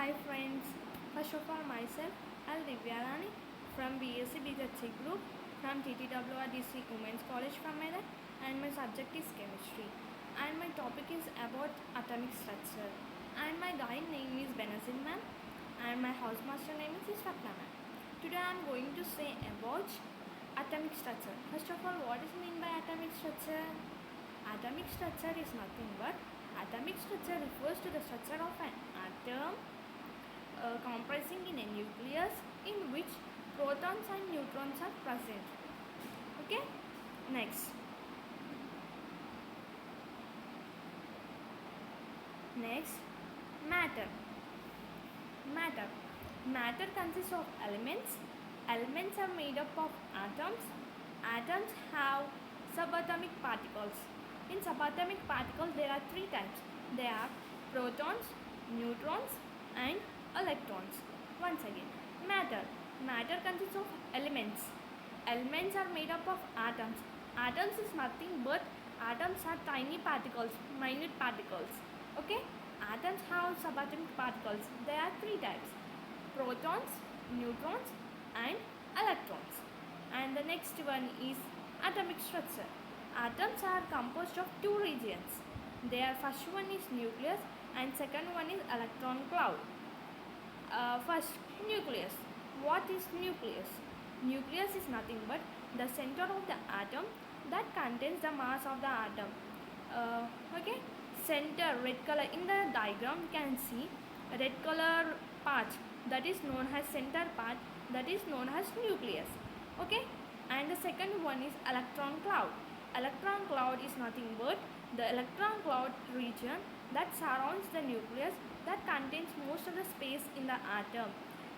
Hi friends, first of all myself Al Divyarani from BSc BZC group from TTWR District Women's College from Medan, and my subject is chemistry and my topic is about atomic structure, and my guide name is Benazir ma'am and my housemaster name is Swapna ma'am. Today I am going to say about atomic structure. First of all, what is mean by atomic structure? Atomic structure is nothing but atomic structure refers to the structure of an atom comprising in a nucleus in which protons and neutrons are present. Okay, next matter. Matter consists of elements. Elements are made up of atoms. Atoms have subatomic particles. In subatomic particles there are three types. They are protons, neutrons and electrons. Once again, matter consists of elements. Elements are made up of atoms. Atoms is nothing but atoms are tiny particles, minute particles. Okay, atoms have subatomic particles. There are three types: protons, neutrons and electrons. And the next one is atomic structure. Atoms are composed of two regions. Their first one is nucleus and second one is electron cloud. First, nucleus. What is nucleus? Nucleus is nothing but the center of the atom that contains the mass of the atom. Okay, center, red color. In the diagram you can see red color part, that is known as center part, that is known as nucleus. Okay, and the second one is electron cloud. Electron cloud is nothing but the electron cloud region that surrounds the nucleus, that contains most of the space in the atom.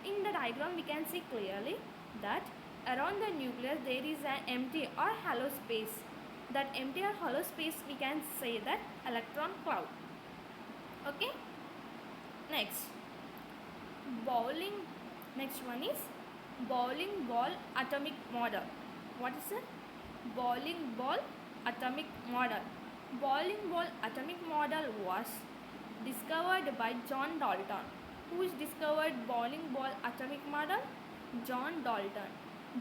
In the diagram we can see clearly that around the nucleus there is an empty or hollow space. That empty or hollow space we can say that electron cloud. Okay, next one is bowling ball atomic model. What is it? Bowling ball atomic model. Bowling ball atomic model was discovered by John Dalton. Who is discovered bowling ball atomic model? John Dalton.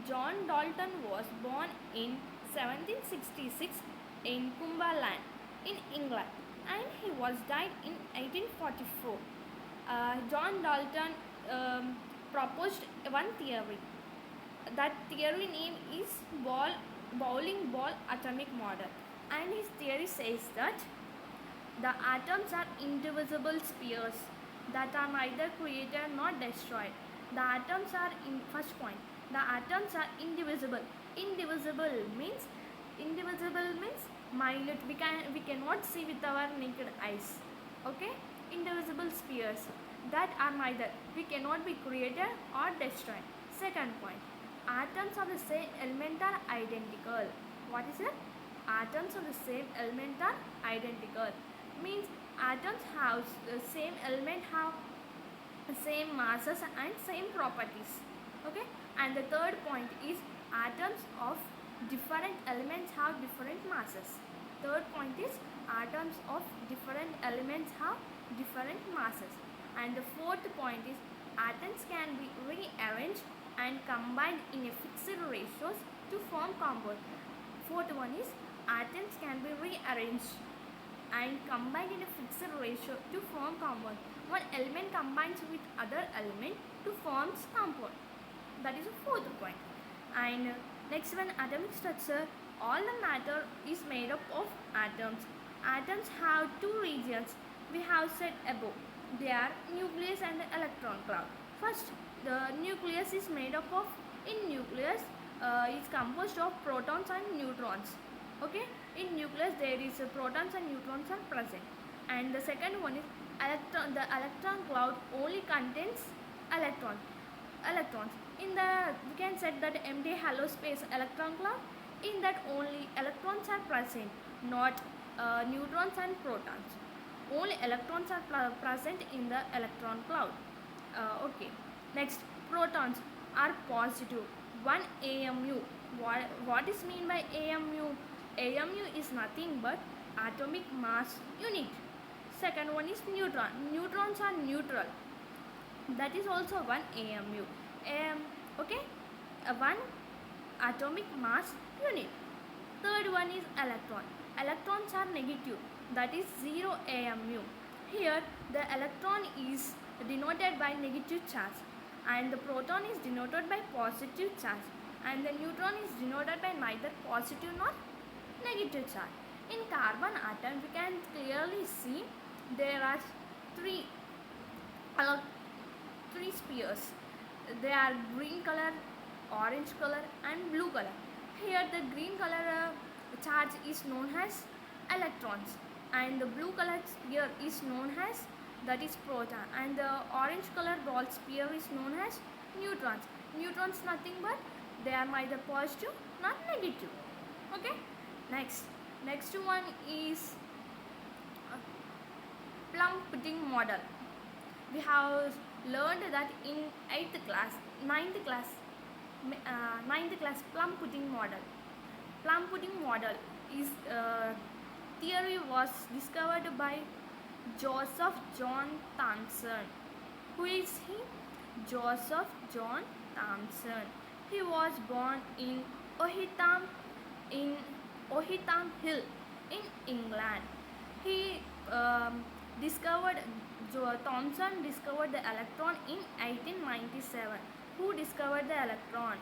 John Dalton was born in 1766 in Cumberland in England, and he was died in 1844. John Dalton proposed one theory. That theory name is bowling ball atomic model, and his theory says that the atoms are indivisible spheres that are neither created nor destroyed. The atoms are in first point. The atoms are indivisible. Indivisible means minute. We cannot see with our naked eyes. Okay, indivisible spheres that are neither, we cannot be created or destroyed. Second point, atoms of the same element are identical. What is it? Atoms of the same element are identical. Means atoms have the same element, have same masses and same properties. Okay, and the third point is atoms of different elements have different masses. Third point is atoms of different elements have different masses. And the fourth point is atoms can be rearranged and combined in a fixed ratios to form compound. Fourth one is atoms can be rearranged and combined in a fixed ratio to form compound. One element combines with other element to form compound. That is the fourth point. And next one, atomic structure. All the matter is made up of atoms. Atoms have two regions we have said above. They are nucleus and the electron cloud. First, the nucleus is made up of, in nucleus is composed of protons and neutrons. Okay, in nucleus there is protons and neutrons are present. And the second one is electron. The electron cloud only contains electrons. In the, we can say that empty hollow space electron cloud, in that only electrons are present, not neutrons and protons. Only electrons are present in the electron cloud. Okay, next, protons are positive. One AMU. What is mean by AMU? AMU is nothing but atomic mass unit. Second one is neutron. Neutrons are neutral. that is also one AMU. Okay, one atomic mass unit. Third one is electron. Electrons are negative, that is 0 AMU. Here the electron is denoted by negative charge, and the proton is denoted by positive charge, and the neutron is denoted by neither positive nor negative charge. In carbon atom we can clearly see there are three three spheres. They are green color, orange color and blue color. Here the green color charge is known as electrons, and the blue color sphere is known as, that is proton, and the orange color ball sphere is known as neutrons. Neutrons nothing but they are neither positive nor negative. Okay, next one is plum pudding model. We have learned that in 8th class, 9th class, 9th class plum pudding model. Plum pudding model is theory was discovered by Joseph John Thomson. Who is he? Joseph John Thomson. He was born in Ohitham Hill in England. He discovered Thomson discovered the electron in 1897. Who discovered the electron?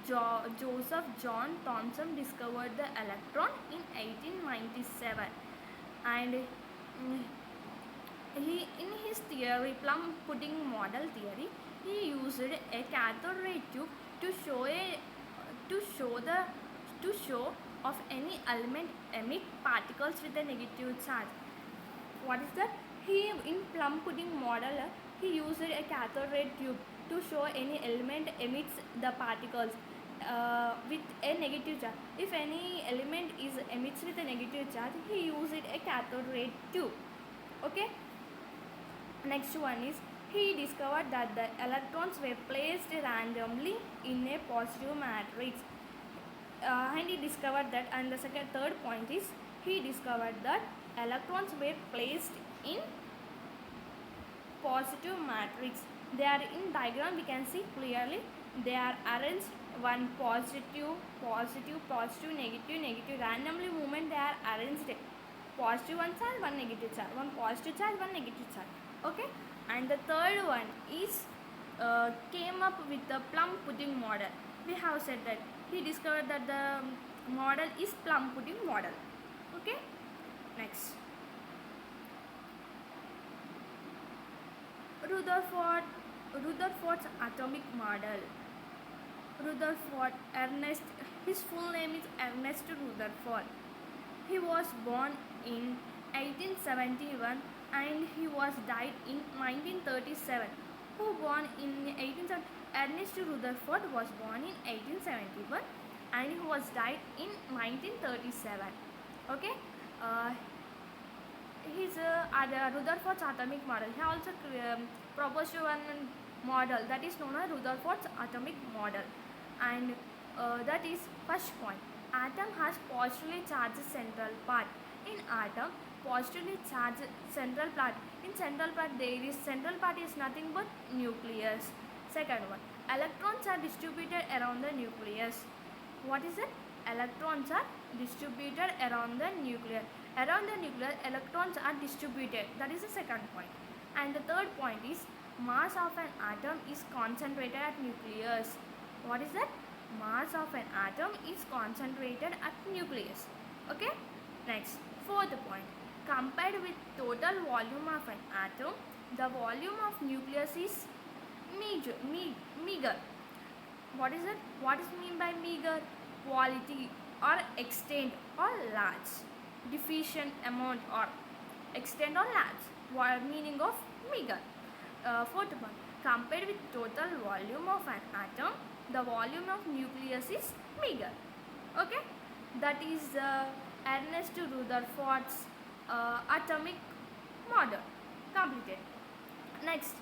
Joseph John Thomson discovered the electron in 1897, and he, in his theory, plum pudding model theory, he used a cathode ray tube to show of any element emit particles with a negative charge. What is that? He, in plum pudding model, he used a cathode ray tube to show any element emits the particles with a negative charge. If any element is emits with a negative charge, he used a cathode ray tube. Okay. Next one is, he discovered that the electrons were placed randomly in a positive matrix, and he discovered that. And the third point is, he discovered that electrons were placed in positive matrix. They are in diagram, we can see clearly. They are arranged one positive, negative, randomly movement. They are arranged. Positive one charge, one negative charge, one positive charge, one negative charge. Okay. And the third one is came up with the plum pudding model. We have said that he discovered that the model is plum pudding model. Okay. Next, Rutherford's atomic model. Rutherford Ernest, his full name is Ernest Rutherford. He was born in 1871 and he was died in 1937. Who born in 1870? Ernest Rutherford was born in 1871 and he was died in 1937. Okay. His Rutherford's atomic model. He also proposed one model that is known as Rutherford's atomic model, and that is first point. Atom has positively charged central part. In atom, positively charged central part. In central part, central part is nothing but nucleus. Second one, electrons are distributed around the nucleus. What is it? Electrons are distributed around the nucleus. Around the nucleus, electrons are distributed. That is the second point. And the third point is, mass of an atom is concentrated at nucleus. What is that? Mass of an atom is concentrated at nucleus. Okay. Next, fourth point. Compared with total volume of an atom, the volume of nucleus is meager. What is it? What is mean by meager? Quality or extent or large. Deficient amount or extent or large. What meaning of meager? Fourth one. Compared with total volume of an atom, the volume of nucleus is meager. Okay. That is Ernest Rutherford's atomic model completed. Next,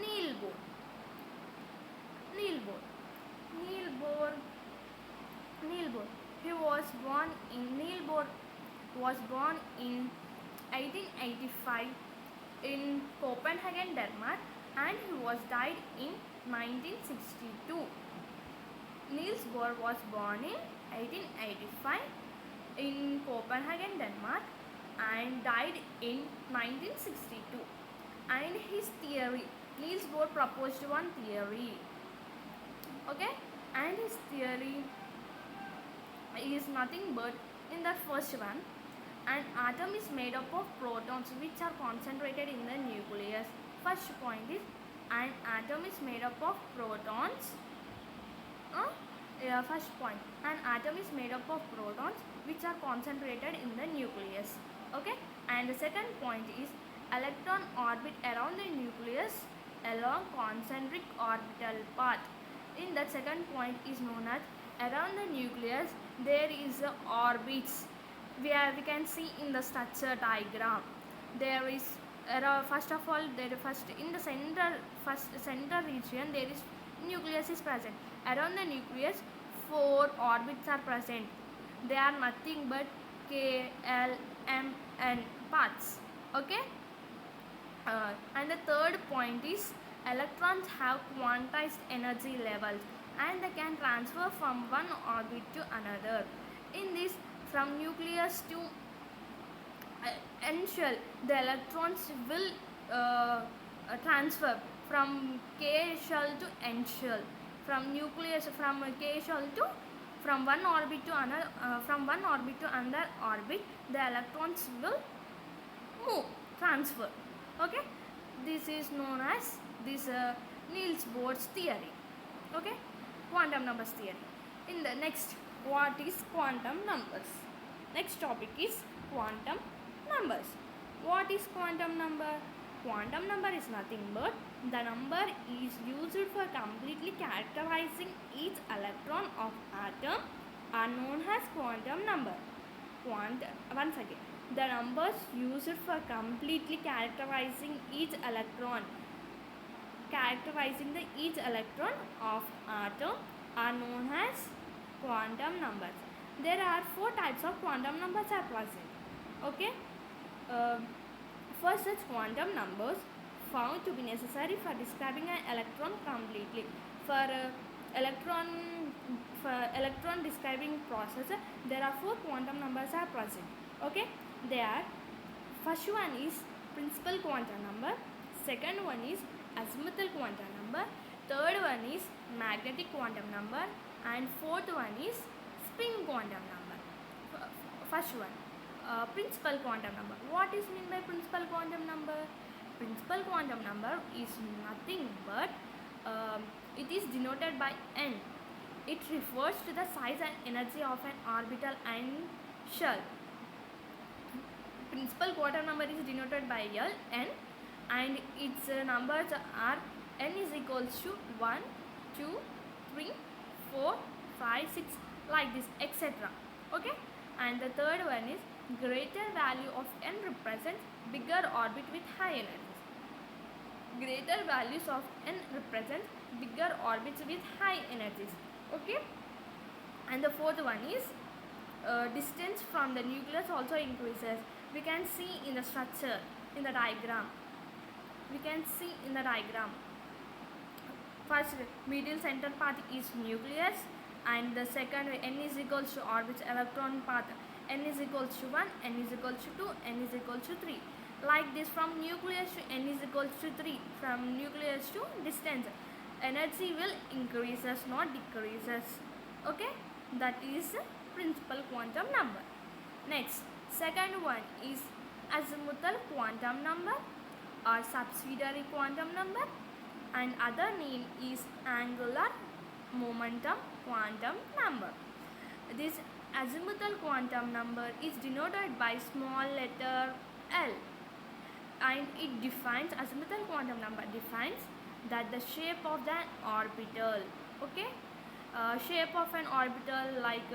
Niels Bohr. Niels Bohr was born in 1885 in Copenhagen, Denmark, and he was died in 1962. Niels Bohr was born in 1885 in Copenhagen, Denmark, and died in 1962. And his theory, Niels Bohr proposed one theory, okay, and his theory is nothing but, in the first one, an atom is made up of protons which are concentrated in the nucleus. First point is, an atom is made up of protons. First point, an atom is made up of protons which are concentrated in the nucleus. Okay, and the second point is, electron orbit around the nucleus along concentric orbital path. In that second point is known as, around the nucleus there is orbits, where we can see in the structure diagram. There is first of all, first in the center region there is nucleus is present. Around the nucleus 4 orbits are present. They are nothing but K, L, M, N paths. Okay. And the third point is, electrons have quantized energy levels and they can transfer from one orbit to another. In this, from nucleus to N shell, the electrons will transfer from K shell to N shell. From nucleus, from K shell to, from one orbit to another, orbit, the electrons will move, transfer. Okay, this is known as this Niels Bohr's theory. Okay, quantum numbers theory. In the next, what is quantum numbers? Next topic is quantum numbers. What is quantum number? Quantum number is nothing but the number is used for completely characterizing each electron of atom are known as quantum number. Once again, the numbers used for completely characterizing each electron of atom are known as quantum numbers. There are 4 types of quantum numbers are present. Okay. First, such quantum numbers found to be necessary for describing an electron completely. For electron describing process, there are 4 quantum numbers are present. Okay, they are, first one is principal quantum number, second one is azimuthal quantum number, third one is magnetic quantum number, and fourth one is spin quantum number. First one, principal quantum number. What is meant by principal quantum number? Principal quantum number is nothing but it is denoted by n. It refers to the size and energy of an orbital and shell. Principal quantum number is denoted by L, n, and its numbers are n is equals to 1, 2, 3, 4, 5, 6, like this, etc. Okay, and the third one is greater value of n represents bigger orbit with high energies. Greater values of n represent bigger orbits with high energies. Okay, and the fourth one is distance from the nucleus also increases. We can see in the structure, in the diagram. First, middle center path is nucleus, and the second, n is equals to orbits electron path. N is equals to 1, n is equals to 2, n is equals to 3. Like this, from nucleus to n is equals to 3. From nucleus to distance, energy will increases, not decreases. Okay, that is principal quantum number. Next, second one is azimuthal quantum number or subsidiary quantum number, and other name is angular momentum quantum number. This azimuthal quantum number is denoted by small letter l, and it defines, azimuthal quantum number defines that the shape of the orbital. Okay, shape of an orbital like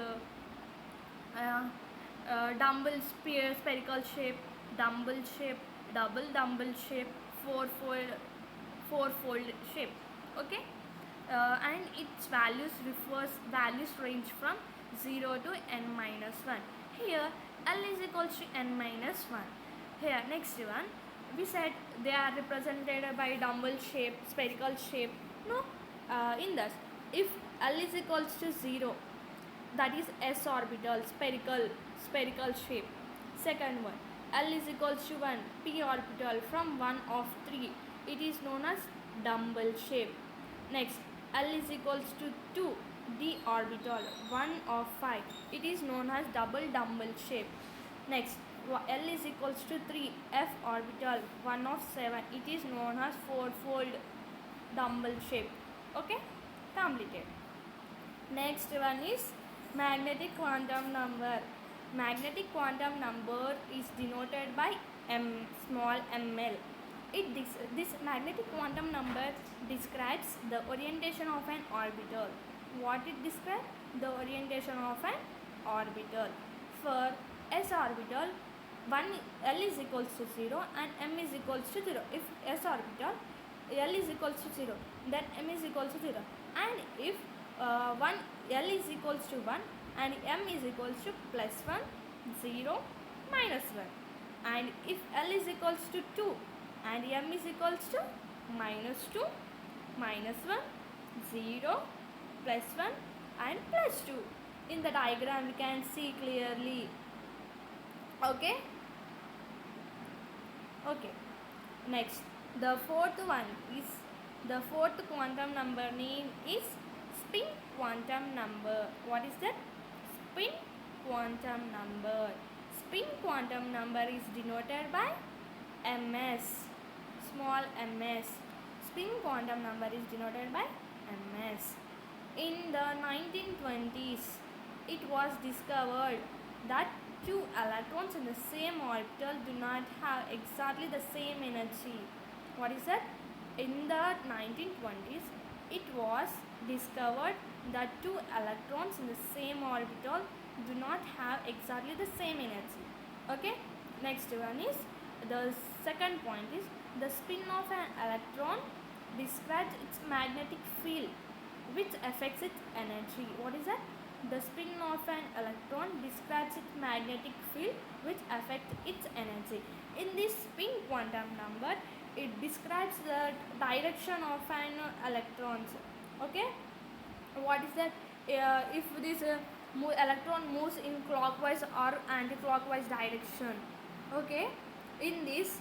dumbbell spherical shape, dumbbell shape, double dumbbell shape, fourfold shape. Okay, and its values range from 0 to n minus 1. Here L is equals to n minus 1. Here next one, we said they are represented by dumbbell shape, spherical shape. No, in this, if L is equals to 0, that is s orbital, spherical shape. Second one, L is equals to 1, p orbital from 1 of 3, it is known as dumbbell shape. Next, L is equals to 2, d orbital 1 of 5, it is known as double dumbbell shape. Next, L is equals to 3, f orbital 1 of 7, it is known as fourfold dumbbell shape. Okay, completed. Next one is magnetic quantum number. Magnetic quantum number is denoted by m, small ml. This magnetic quantum number describes the orientation of an orbital. What it describes? The orientation of an orbital. For s orbital, L is equals to 0 and m is equals to 0. If s orbital L is equals to 0, then m is equals to 0. And if L is equals to 1 and m is equals to plus 1, 0, minus 1. And if L is equals to 2 and m is equals to minus 2, minus 1, 0, plus 1 and plus 2. In the diagram we can see clearly. Okay. Next, the fourth quantum number name is spin quantum number. What is that? Spin quantum number. Spin quantum number is denoted by ms, small ms. Spin quantum number is denoted by ms. In the 1920s, it was discovered that two electrons in the same orbital do not have exactly the same energy. What is that? In the 1920s, it was discovered that two electrons in the same orbital do not have exactly the same energy. Okay. Next one is, the second point is, the spin of an electron describes its magnetic field which affects its energy. What is that? The spin of an electron describes its magnetic field which affects its energy. In this spin quantum number, it describes the direction of an electron. Okay. What is that? If this electron moves in clockwise or anti-clockwise direction. Okay. In this,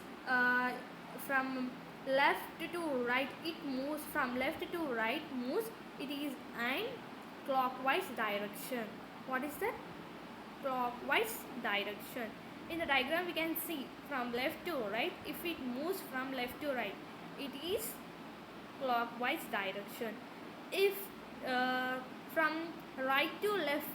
from left to right, it moves from left to right, moves, it is an clockwise direction. What is that? Clockwise direction. In the diagram we can see from left to right, if it moves from left to right, it is clockwise direction. If from right to left,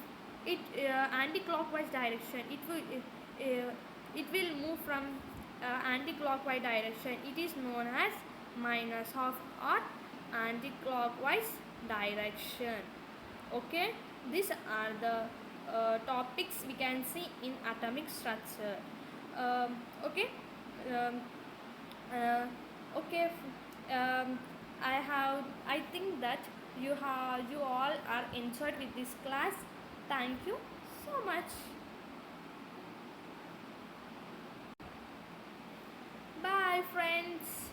it anti-clockwise direction, it will move from anti-clockwise direction, it is known as minus half or anti-clockwise direction. Okay, these are the topics we can see in atomic structure. Okay. Okay. I think that you all are enjoyed with this class. Thank you so much. Bye friends.